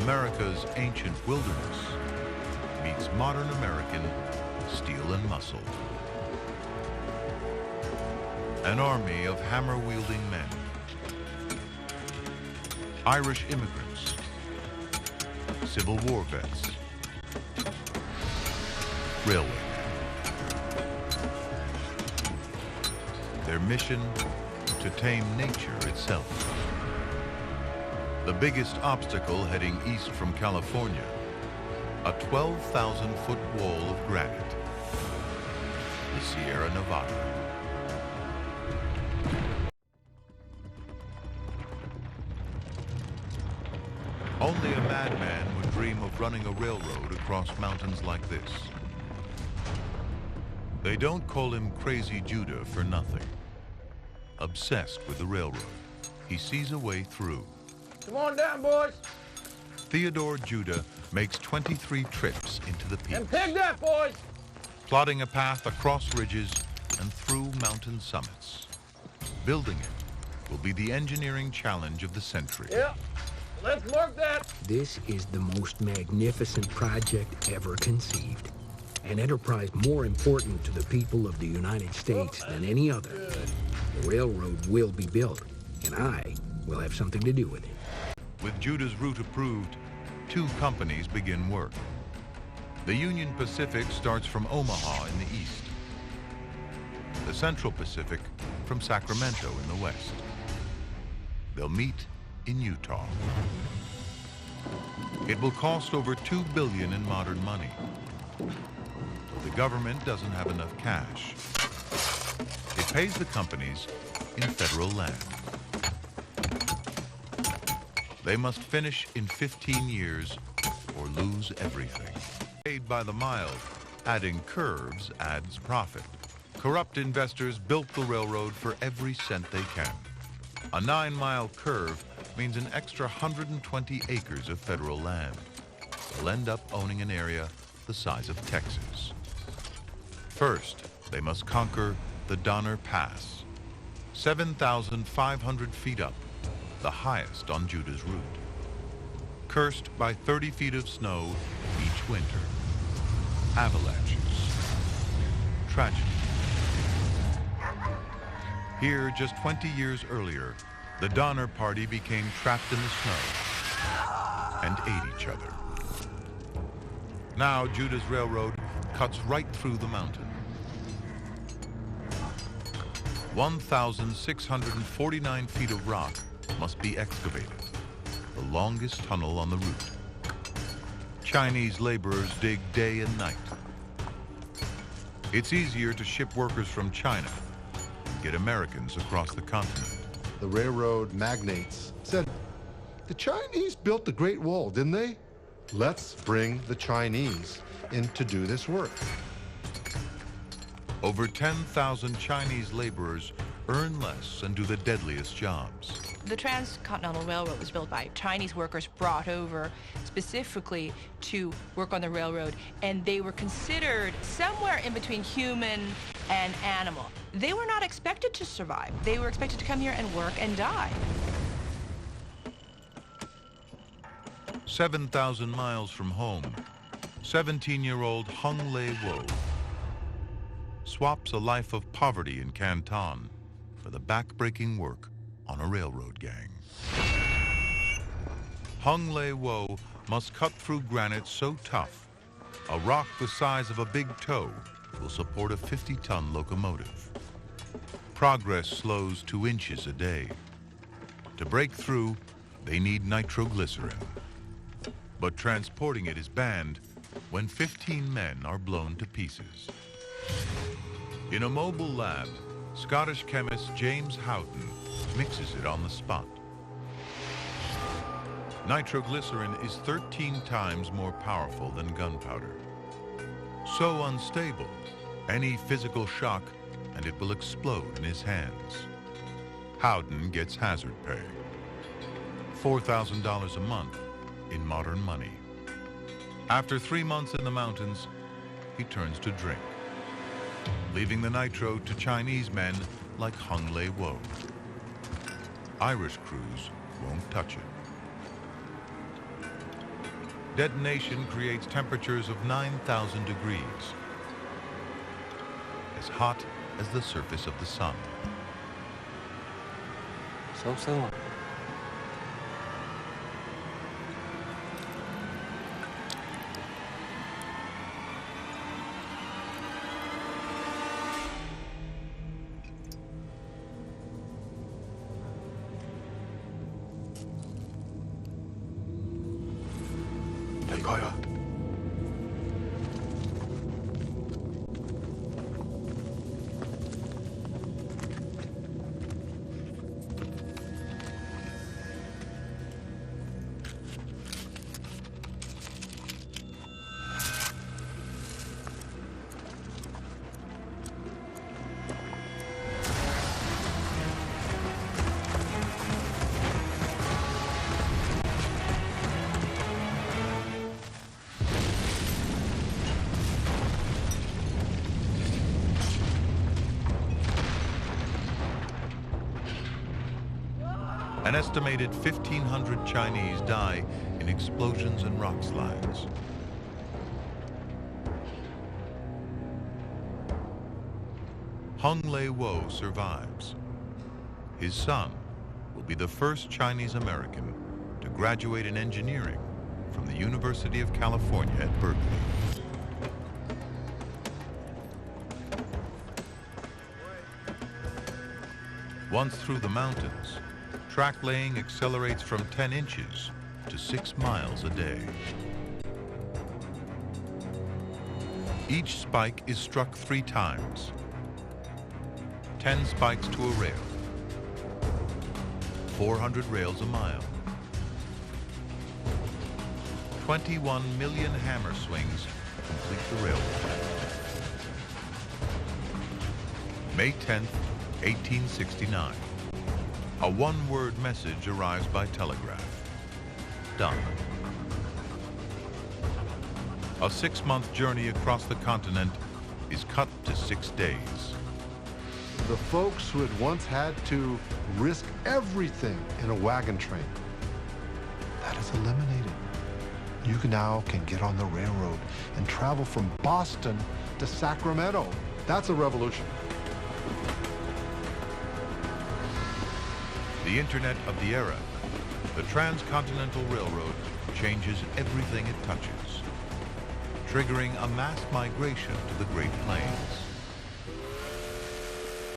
America's ancient wilderness meets modern American steel and muscle. An army of hammer-wielding men. Irish immigrants. Civil War vets. Railwaymen. Their mission, to tame nature itself. The biggest obstacle heading east from California, a 12,000-foot wall of granite, the Sierra Nevada. Only a madman would dream of running a railroad across mountains like this. They don't call him Crazy Judah for nothing. Obsessed with the railroad, he sees a way through. Come on down, boys. Theodore Judah makes 23 trips into the peaks. And pig that, boys. Plotting a path across ridges and through mountain summits. Building it will be the engineering challenge of the century. Yeah, let's mark that. This is the most magnificent project ever conceived. An enterprise more important to the people of the United States than any other. Good. The railroad will be built, and I will have something to do with it. With Judah's route approved, 2 companies begin work. The Union Pacific starts from Omaha in the east. The Central Pacific from Sacramento in the west. They'll meet in Utah. It will cost over $2 billion in modern money. The government doesn't have enough cash. It pays the companies in federal land. They must finish in 15 years or lose everything. Paid by the mile, adding curves adds profit. Corrupt investors built the railroad for every cent they can. A 9-mile curve means an extra 120 acres of federal land. They'll end up owning an area the size of Texas. First, they must conquer the Donner Pass, 7,500 feet up, the highest on Judah's route. Cursed by 30 feet of snow each winter. Avalanches. Tragedy. Here, just 20 years earlier, the Donner Party became trapped in the snow and ate each other. Now, Judah's railroad cuts right through the mountain. 1,649 feet of rock must be excavated, the longest tunnel on the route. Chinese laborers dig day and night. It's easier to ship workers from China and get Americans across the continent. The railroad magnates said, the Chinese built the Great Wall, didn't they? Let's bring the Chinese in to do this work. Over 10,000 Chinese laborers earn less and do the deadliest jobs. The Transcontinental Railroad was built by Chinese workers brought over specifically to work on the railroad, and they were considered somewhere in between human and animal. They were not expected to survive. They were expected to come here and work and die. 7,000 miles from home, 17-year-old Hung Lei Wo swaps a life of poverty in Canton for the back-breaking work on a railroad gang. Hung Lei Wo must cut through granite so tough, a rock the size of a big toe will support a 50-ton locomotive. Progress slows 2 inches a day. To break through, they need nitroglycerin. But transporting it is banned when 15 men are blown to pieces. In a mobile lab, Scottish chemist James Houghton mixes it on the spot. Nitroglycerin is 13 times more powerful than gunpowder. So unstable, any physical shock and it will explode in his hands. Houghton gets hazard pay. $4,000 a month in modern money. After 3 months in the mountains, he turns to drink, leaving the nitro to Chinese men like Hung Lei Wo. Irish crews won't touch it. Detonation creates temperatures of 9,000 degrees, as hot as the surface of the sun. So. An estimated 1,500 Chinese die in explosions and rock slides. Hung Lei-Wo survives. His son will be the first Chinese American to graduate in engineering from the University of California at Berkeley. Once through the mountains, track laying accelerates from 10 inches to 6 miles a day. Each spike is struck 3 times. 10 spikes to a rail. 400 rails a mile. 21 million hammer swings complete the railway. May 10th, 1869. A one-word message arrives by telegraph. Done. A 6-month journey across the continent is cut to 6 days. The folks who had once had to risk everything in a wagon train, that is eliminated. You now can get on the railroad and travel from Boston to Sacramento. That's a revolution. The internet of the era, the transcontinental railroad changes everything it touches, triggering a mass migration to the Great Plains.